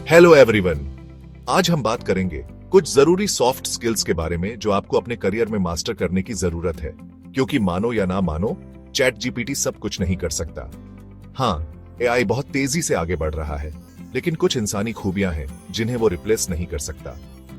Hello everyone. आज हम बात करेंगे कुछ जरूरी सॉफ्ट स्किल्स के बारे में जो आपको अपने करियर में मास्टर करने की जरूरत है, क्योंकि मानो या ना मानो, चैट जीपीटी सब कुछ नहीं कर सकता। हाँ, एआई बहुत तेजी से आगे बढ़ रहा है, लेकिन कुछ इंसानी खूबियां हैं जिन्हें वो रिप्लेस नहीं कर सकता।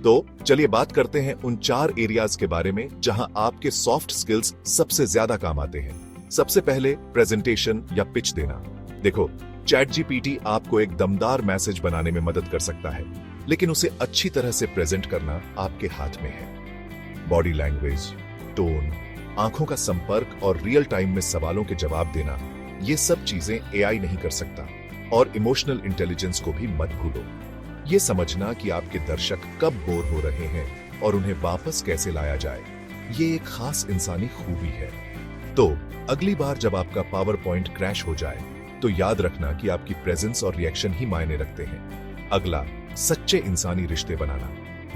तो चलिए बात करते हैं उन 4 एरियाज के बारे में जहां आपके सॉफ्ट स्किल्स सबसे ज्यादा काम आते हैं। सबसे पहले, प्रेजेंटेशन या पिच देना। देखो, चैट जीपीटी आपको एक दमदार मैसेज बनाने में मदद कर सकता है, लेकिन उसे अच्छी तरह से प्रेजेंट करना आपके हाथ में है। बॉडी लैंग्वेज, टोन, आंखों का संपर्क और रियल टाइम में सवालों के जवाब देना, ये सब चीजें एआई नहीं कर सकता। और इमोशनल इंटेलिजेंस को भी मत भूलो। ये समझना कि आपके दर्शक कब बोर हो रहे हैं और उन्हें वापस कैसे लाया जाए, ये एक खास इंसानी खूबी है। तो अगली बार जब आपका पावर पॉइंट क्रैश हो जाए, तो याद रखना कि आपकी प्रेजेंस और रिएक्शन ही मायने रखते हैं। अगला, सच्चे इंसानी रिश्ते बनाना।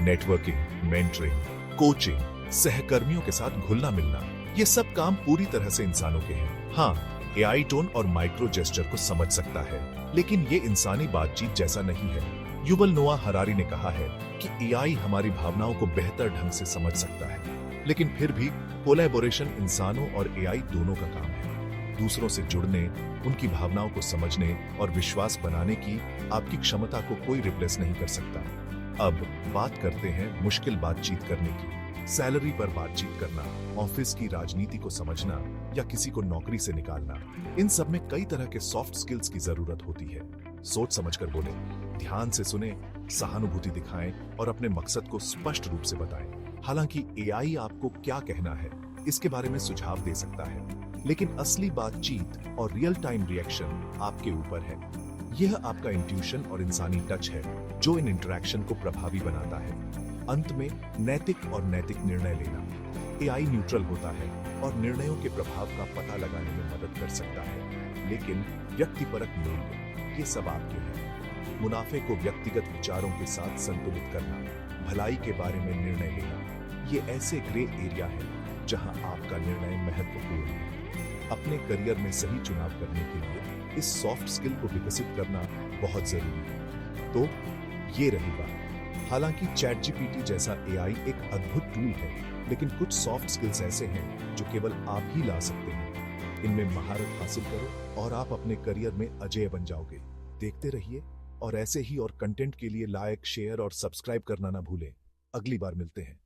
नेटवर्किंग, मेंटरिंग, कोचिंग, सहकर्मियों के साथ घुलना मिलना, ये सब काम पूरी तरह से इंसानों के हैं। हाँ, एआई टोन और माइक्रो जेस्चर को समझ सकता है, लेकिन ये इंसानी बातचीत जैसा नहीं है। युवल नोआ हरारी ने कहा है कि एआई हमारी भावनाओं को बेहतर ढंग से समझ सकता है, लेकिन फिर भी कोलैबोरेशन इंसानों और एआई दोनों का काम है। दूसरों से जुड़ने, उनकी भावनाओं को समझने और विश्वास बनाने की आपकी क्षमता को कोई रिप्लेस नहीं कर सकता। अब बात करते हैं मुश्किल बातचीत करने की। सैलरी पर बातचीत करना, ऑफिस की राजनीति को समझना या किसी को नौकरी से निकालना, इन सब में कई तरह के सॉफ्ट स्किल्स की जरूरत होती है। सोच समझकर बोले, ध्यान से सुने, सहानुभूति दिखाएं और अपने मकसद को स्पष्ट रूप से बताएं। हालांकि एआई आपको क्या कहना है इसके बारे में सुझाव दे सकता है, लेकिन असली बातचीत और रियल टाइम रिएक्शन आपके ऊपर है। यह आपका इंट्यूशन और इंसानी टच है जो इन इंटरैक्शन को प्रभावी बनाता है। अंत में, नैतिक और नैतिक निर्णय लेना। एआई न्यूट्रल होता है और निर्णयों के प्रभाव का पता लगाने में मदद कर सकता है, लेकिन व्यक्तिपरक मूल्य, ये सब आपके हैं। मुनाफे को व्यक्तिगत विचारों के साथ संतुलित करना, भलाई के बारे में निर्णय लेना, ये ऐसे ग्रे एरिया है जहां आपका निर्णय महत्वपूर्ण है। अपने करियर में सही चुनाव करने के लिए इस सॉफ्ट स्किल को विकसित करना बहुत जरूरी है। तो ये रही बात। हालांकि चैट जीपीटी जैसा एआई एक अद्भुत टूल है, लेकिन कुछ सॉफ्ट स्किल्स ऐसे हैं जो केवल आप ही ला सकते हैं। इनमें महारत हासिल करो और आप अपने करियर में अजेय बन जाओगे। देखते रहिए, और ऐसे ही और कंटेंट के लिए लाइक, शेयर और सब्सक्राइब करना ना भूलें। अगली बार मिलते हैं।